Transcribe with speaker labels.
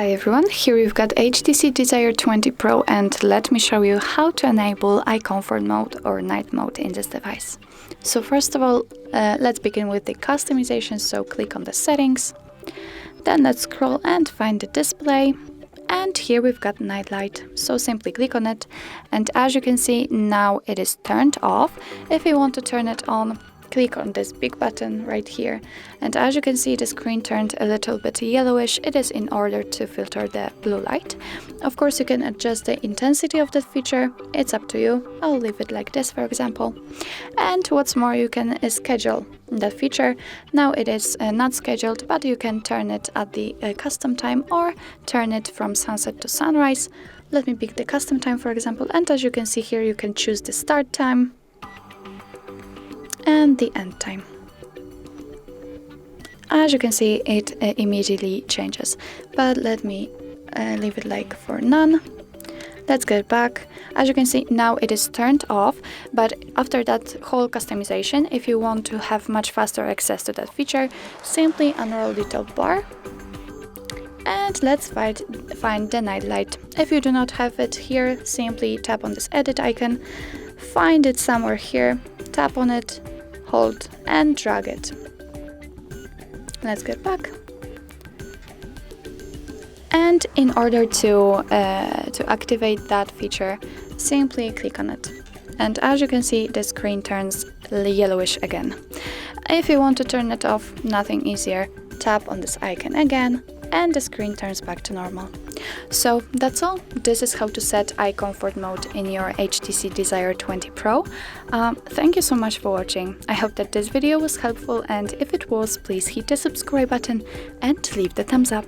Speaker 1: Hi everyone, here we've got HTC Desire 20 Pro and let me show you how to enable eye comfort mode or night mode in this device. So first of all, let's begin with the customization, so click on the settings, then let's scroll and find the display, and here we've got night light, so simply click on it, and as you can see now it is turned off. If you want to turn it on, click on this big button right here, and as you can see the screen turned a little bit yellowish. It is in order to filter the blue light. Of course you can adjust the intensity of that feature, it's up to you. I'll leave it like this for example. And what's more, you can schedule that feature. Now it is not scheduled, but you can turn it at the custom time or turn it from sunset to sunrise. Let me pick the custom time for example, and as you can see here you can choose the start time and the end time. As you can see, it immediately changes, but let me leave it like for none. Let's get back. As you can see now it is turned off, but after that whole customization, if you want to have much faster access to that feature, simply unroll the top bar and let's find the night light. If you do not have it here, simply tap on this edit icon, find it somewhere here, tap on it, hold and drag it. Let's get back. And in order to activate that feature, simply click on it. And as you can see, the screen turns yellowish again. If you want to turn it off, nothing easier. Tap on this icon again and the screen turns back to normal. So that's all. This is how to set eye comfort mode in your HTC Desire 20 Pro. Thank you so much for watching. I hope that this video was helpful, and if it was, please hit the subscribe button and leave the thumbs up.